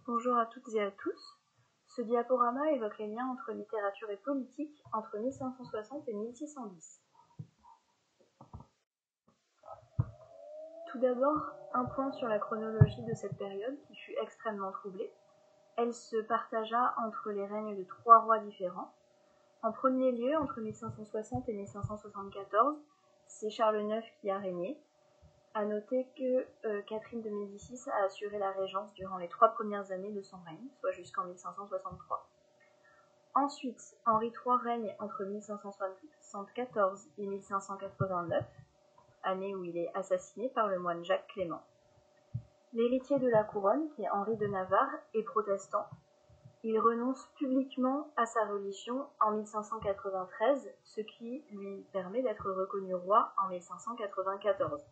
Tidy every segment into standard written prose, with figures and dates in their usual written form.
Bonjour à toutes et à tous. Ce diaporama évoque les liens entre littérature et politique entre 1560 et 1610. Tout d'abord, un point sur la chronologie de cette période qui fut extrêmement troublée. Elle se partagea entre les règnes de trois rois différents. En premier lieu, entre 1560 et 1574, c'est Charles IX qui a régné. À noter que Catherine de Médicis a assuré la régence durant les 3 premières années de son règne, soit jusqu'en 1563. Ensuite, Henri III règne entre 1574 et 1589, année où il est assassiné par le moine Jacques Clément. L'héritier de la couronne, qui est Henri de Navarre, est protestant. Il renonce publiquement à sa religion en 1593, ce qui lui permet d'être reconnu roi en 1594.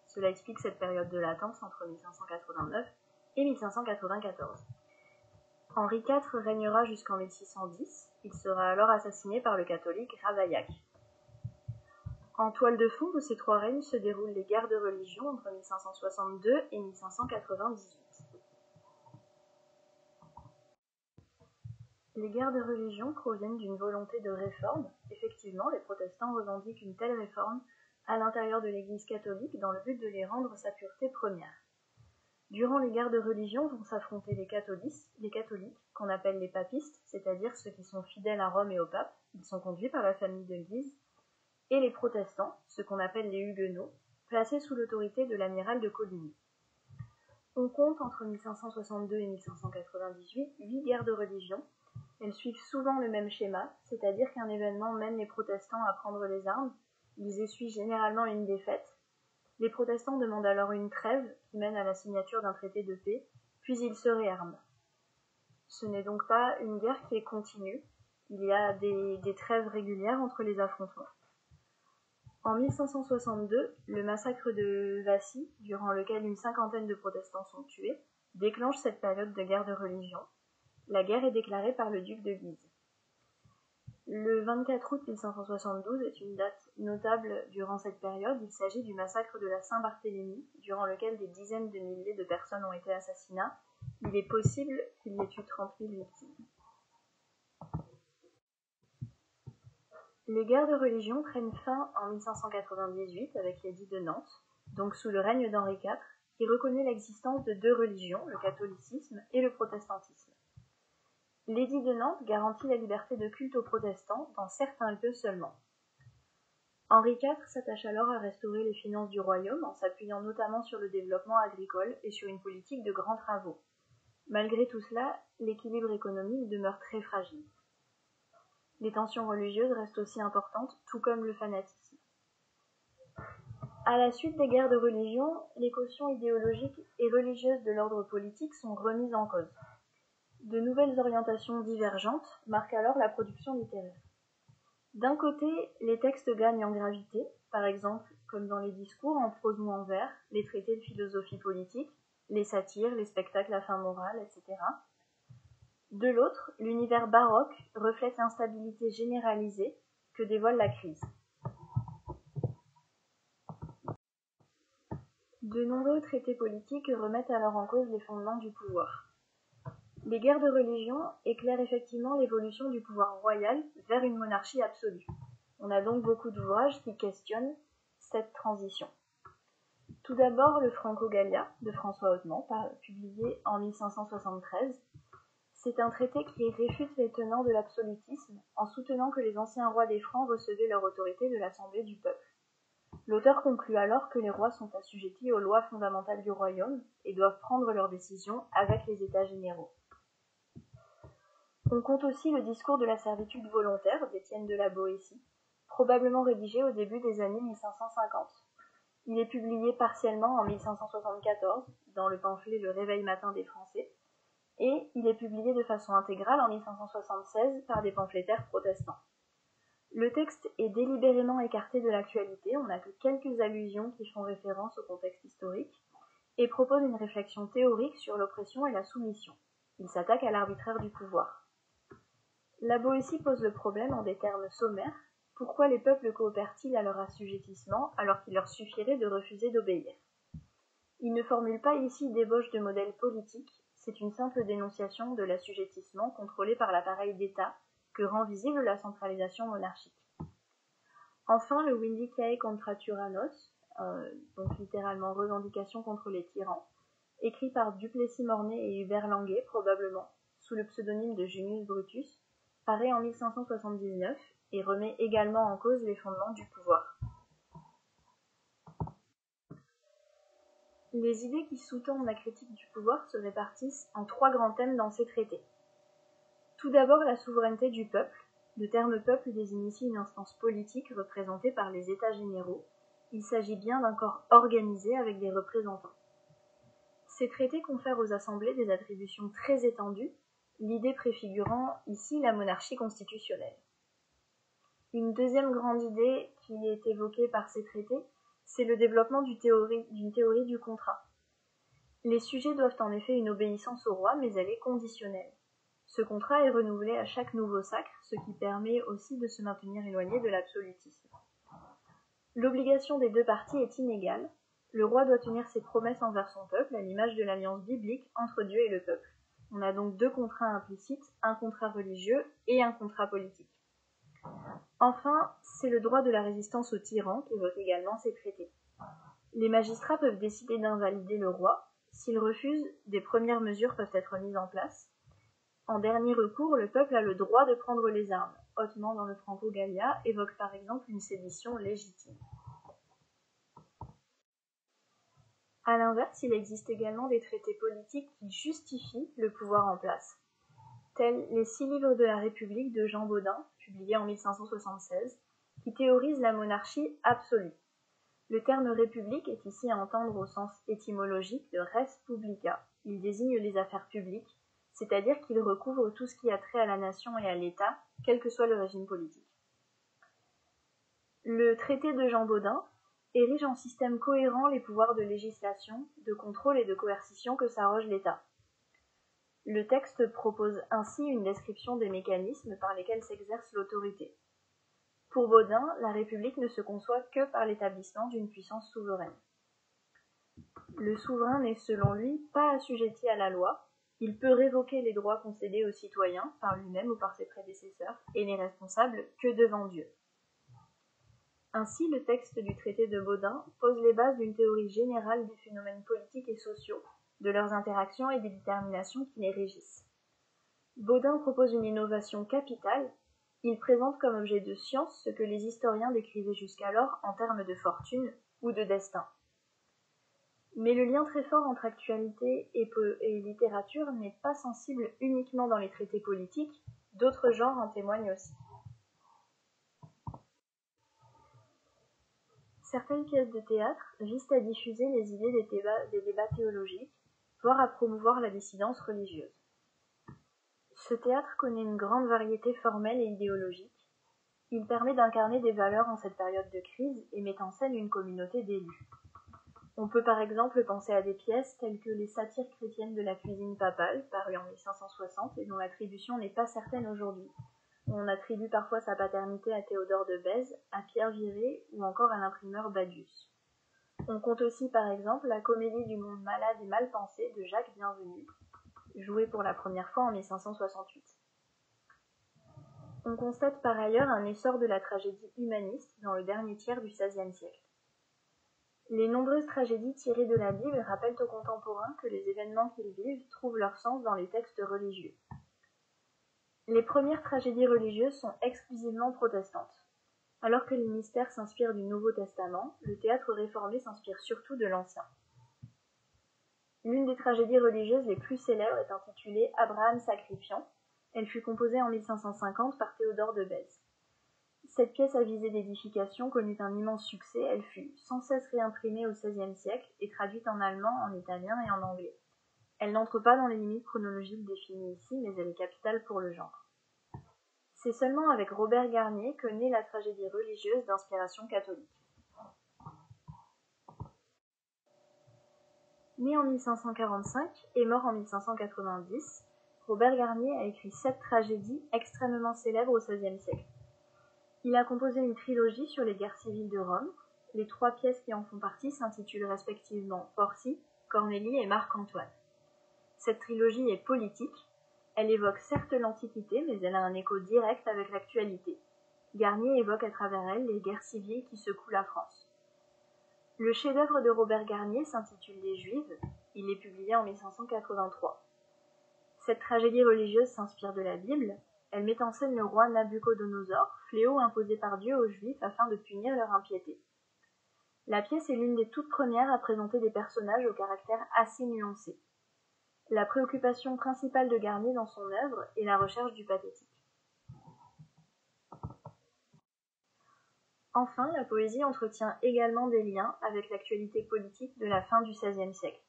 Cela explique cette période de latence entre 1589 et 1594. Henri IV régnera jusqu'en 1610. Il sera alors assassiné par le catholique Ravaillac. En toile de fond de ces trois règnes se déroulent les guerres de religion entre 1562 et 1598. Les guerres de religion proviennent d'une volonté de réforme. Effectivement, les protestants revendiquent une telle réforme à l'intérieur de l'Église catholique dans le but de les rendre sa pureté première. Durant les guerres de religion vont s'affronter les catholiques, qu'on appelle les papistes, c'est-à-dire ceux qui sont fidèles à Rome et au pape, ils sont conduits par la famille de Guise, et les protestants, ceux qu'on appelle les huguenots, placés sous l'autorité de l'amiral de Coligny. On compte entre 1562 et 1598 8 guerres de religion. Elles suivent souvent le même schéma, c'est-à-dire qu'un événement mène les protestants à prendre les armes. Ils essuient généralement une défaite. Les protestants demandent alors une trêve qui mène à la signature d'un traité de paix, puis ils se réarment. Ce n'est donc pas une guerre qui est continue, il y a des trêves régulières entre les affrontements. En 1562, le massacre de Vassy, durant lequel une cinquantaine de protestants sont tués, déclenche cette période de guerre de religion. La guerre est déclarée par le duc de Guise. Le 24 août 1572 est une date notable durant cette période. Il s'agit du massacre de la Saint-Barthélemy, durant lequel des dizaines de milliers de personnes ont été assassinées. Il est possible qu'il y ait eu 30 000 victimes. Les guerres de religion prennent fin en 1598 avec l'édit de Nantes, donc sous le règne d'Henri IV, qui reconnaît l'existence de deux religions, le catholicisme et le protestantisme. L'édit de Nantes garantit la liberté de culte aux protestants dans certains lieux seulement. Henri IV s'attache alors à restaurer les finances du royaume en s'appuyant notamment sur le développement agricole et sur une politique de grands travaux. Malgré tout cela, l'équilibre économique demeure très fragile. Les tensions religieuses restent aussi importantes, tout comme le fanatisme. À la suite des guerres de religion, les cautions idéologiques et religieuses de l'ordre politique sont remises en cause. De nouvelles orientations divergentes marquent alors la production littéraire. D'un côté, les textes gagnent en gravité, par exemple comme dans les discours en prose ou en vers, les traités de philosophie politique, les satires, les spectacles à fin morale, etc. De l'autre, l'univers baroque reflète l'instabilité généralisée que dévoile la crise. De nombreux traités politiques remettent alors en cause les fondements du pouvoir. Les guerres de religion éclairent effectivement l'évolution du pouvoir royal vers une monarchie absolue. On a donc beaucoup d'ouvrages qui questionnent cette transition. Tout d'abord, le Franco-Gallia de François Hautement, publié en 1573. C'est un traité qui réfute les tenants de l'absolutisme en soutenant que les anciens rois des Francs recevaient leur autorité de l'Assemblée du peuple. L'auteur conclut alors que les rois sont assujettis aux lois fondamentales du royaume et doivent prendre leurs décisions avec les États généraux. On compte aussi le discours de la servitude volontaire d'Étienne de la Boétie, probablement rédigé au début des années 1550. Il est publié partiellement en 1574 dans le pamphlet Le Réveil matin des Français, et il est publié de façon intégrale en 1576 par des pamphlétaires protestants. Le texte est délibérément écarté de l'actualité, on n'a que quelques allusions qui font référence au contexte historique, et propose une réflexion théorique sur l'oppression et la soumission. Il s'attaque à l'arbitraire du pouvoir. La Boétie pose le problème en des termes sommaires. Pourquoi les peuples coopèrent-ils à leur assujettissement alors qu'il leur suffirait de refuser d'obéir ? Il ne formule pas ici d'ébauche de modèle politique, c'est une simple dénonciation de l'assujettissement contrôlé par l'appareil d'État que rend visible la centralisation monarchique. Enfin, le Vindicae contra Tyrannos, donc littéralement revendication contre les tyrans, écrit par Duplessis Mornay et Hubert Languet probablement, sous le pseudonyme de Junius Brutus, paraît en 1579 et remet également en cause les fondements du pouvoir. Les idées qui sous-tendent la critique du pouvoir se répartissent en 3 grands thèmes dans ces traités. Tout d'abord, la souveraineté du peuple. Le terme peuple désigne ici une instance politique représentée par les États généraux. Il s'agit bien d'un corps organisé avec des représentants. Ces traités confèrent aux assemblées des attributions très étendues, l'idée préfigurant ici la monarchie constitutionnelle. Une deuxième grande idée qui est évoquée par ces traités, c'est le développement d'une théorie du contrat. Les sujets doivent en effet une obéissance au roi, mais elle est conditionnelle. Ce contrat est renouvelé à chaque nouveau sacre, ce qui permet aussi de se maintenir éloigné de l'absolutisme. L'obligation des 2 parties est inégale. Le roi doit tenir ses promesses envers son peuple, à l'image de l'alliance biblique entre Dieu et le peuple. On a donc 2 contrats implicites, un contrat religieux et un contrat politique. Enfin, c'est le droit de la résistance aux tyrans qu'évoquent également ces traités. Les magistrats peuvent décider d'invalider le roi. S'ils refusent, des premières mesures peuvent être mises en place. En dernier recours, le peuple a le droit de prendre les armes. Hautement dans le Franco-Gallia évoque par exemple une sédition légitime. A l'inverse, il existe également des traités politiques qui justifient le pouvoir en place, tels les 6 livres de la République de Jean Bodin, publiés en 1576, qui théorisent la monarchie absolue. Le terme république est ici à entendre au sens étymologique de res publica. Il désigne les affaires publiques, c'est-à-dire qu'il recouvre tout ce qui a trait à la nation et à l'État, quel que soit le régime politique. Le traité de Jean Bodin érige en système cohérent les pouvoirs de législation, de contrôle et de coercition que s'arroge l'État. Le texte propose ainsi une description des mécanismes par lesquels s'exerce l'autorité. Pour Bodin, la République ne se conçoit que par l'établissement d'une puissance souveraine. Le souverain n'est selon lui pas assujetti à la loi, il peut révoquer les droits concédés aux citoyens par lui-même ou par ses prédécesseurs et n'est responsable que devant Dieu. Ainsi, le texte du traité de Bodin pose les bases d'une théorie générale des phénomènes politiques et sociaux, de leurs interactions et des déterminations qui les régissent. Bodin propose une innovation capitale. Il présente comme objet de science ce que les historiens décrivaient jusqu'alors en termes de fortune ou de destin. Mais le lien très fort entre actualité et littérature n'est pas sensible uniquement dans les traités politiques, d'autres genres en témoignent aussi. Certaines pièces de théâtre visent à diffuser les idées des débats théologiques, voire à promouvoir la dissidence religieuse. Ce théâtre connaît une grande variété formelle et idéologique. Il permet d'incarner des valeurs en cette période de crise et met en scène une communauté d'élus. On peut par exemple penser à des pièces telles que les satires chrétiennes de la cuisine papale, parues en 1560 et dont l'attribution n'est pas certaine aujourd'hui. On attribue parfois sa paternité à Théodore de Bèze, à Pierre Viret ou encore à l'imprimeur Badius. On compte aussi par exemple la comédie du monde malade et mal pensé de Jacques Bienvenu, jouée pour la première fois en 1568. On constate par ailleurs un essor de la tragédie humaniste dans le dernier tiers du XVIe siècle. Les nombreuses tragédies tirées de la Bible rappellent aux contemporains que les événements qu'ils vivent trouvent leur sens dans les textes religieux. Les premières tragédies religieuses sont exclusivement protestantes. Alors que les mystères s'inspirent du Nouveau Testament, le théâtre réformé s'inspire surtout de l'Ancien. L'une des tragédies religieuses les plus célèbres est intitulée Abraham sacrifiant. Elle fut composée en 1550 par Théodore de Bèze. Cette pièce à visée d'édification connut un immense succès, elle fut sans cesse réimprimée au XVIe siècle et traduite en allemand, en italien et en anglais. Elle n'entre pas dans les limites chronologiques définies ici, mais elle est capitale pour le genre. C'est seulement avec Robert Garnier que naît la tragédie religieuse d'inspiration catholique. Né en 1545 et mort en 1590, Robert Garnier a écrit 7 tragédies extrêmement célèbres au XVIe siècle. Il a composé une trilogie sur les guerres civiles de Rome. Les 3 pièces qui en font partie s'intitulent respectivement Portie, Cornélie et Marc-Antoine. Cette trilogie est politique. Elle évoque certes l'Antiquité, mais elle a un écho direct avec l'actualité. Garnier évoque à travers elle les guerres civiles qui secouent la France. Le chef-d'œuvre de Robert Garnier s'intitule Les Juives. Il est publié en 1583. Cette tragédie religieuse s'inspire de la Bible. Elle met en scène le roi Nabuchodonosor, fléau imposé par Dieu aux Juifs afin de punir leur impiété. La pièce est l'une des toutes premières à présenter des personnages au caractère assez nuancé. La préoccupation principale de Garnier dans son œuvre est la recherche du pathétique. Enfin, la poésie entretient également des liens avec l'actualité politique de la fin du XVIe siècle.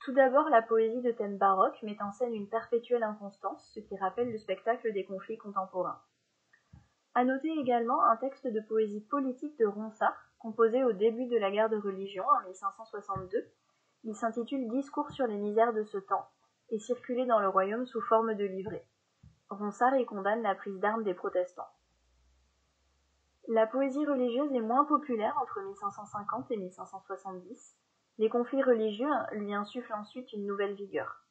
Tout d'abord, la poésie de thème baroque met en scène une perpétuelle inconstance, ce qui rappelle le spectacle des conflits contemporains. À noter également un texte de poésie politique de Ronsard, composé au début de la guerre de religion en 1562. Il s'intitule Discours sur les misères de ce temps et circulé dans le royaume sous forme de livret. Ronsard y condamne la prise d'armes des protestants. La poésie religieuse est moins populaire entre 1550 et 1570. Les conflits religieux lui insufflent ensuite une nouvelle vigueur.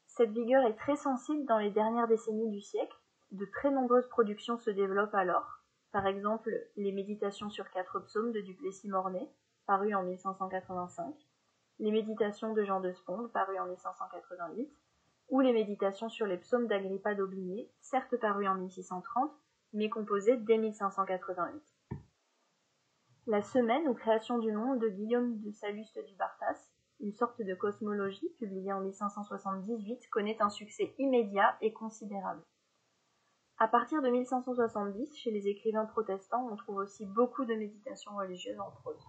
Cette vigueur est très sensible dans les dernières décennies du siècle. De très nombreuses productions se développent alors. Par exemple, les Méditations sur 4 psaumes de Duplessis-Mornay, paru en 1585, les Méditations de Jean de Sponde, paru en 1588, ou les Méditations sur les psaumes d'Agrippa d'Aubigné, certes paru en 1630, mais composé dès 1588. La Semaine ou Création du monde de Guillaume de Salluste du Bartas, une sorte de cosmologie publiée en 1578, connaît un succès immédiat et considérable. À partir de 1570, chez les écrivains protestants, on trouve aussi beaucoup de méditations religieuses en prose.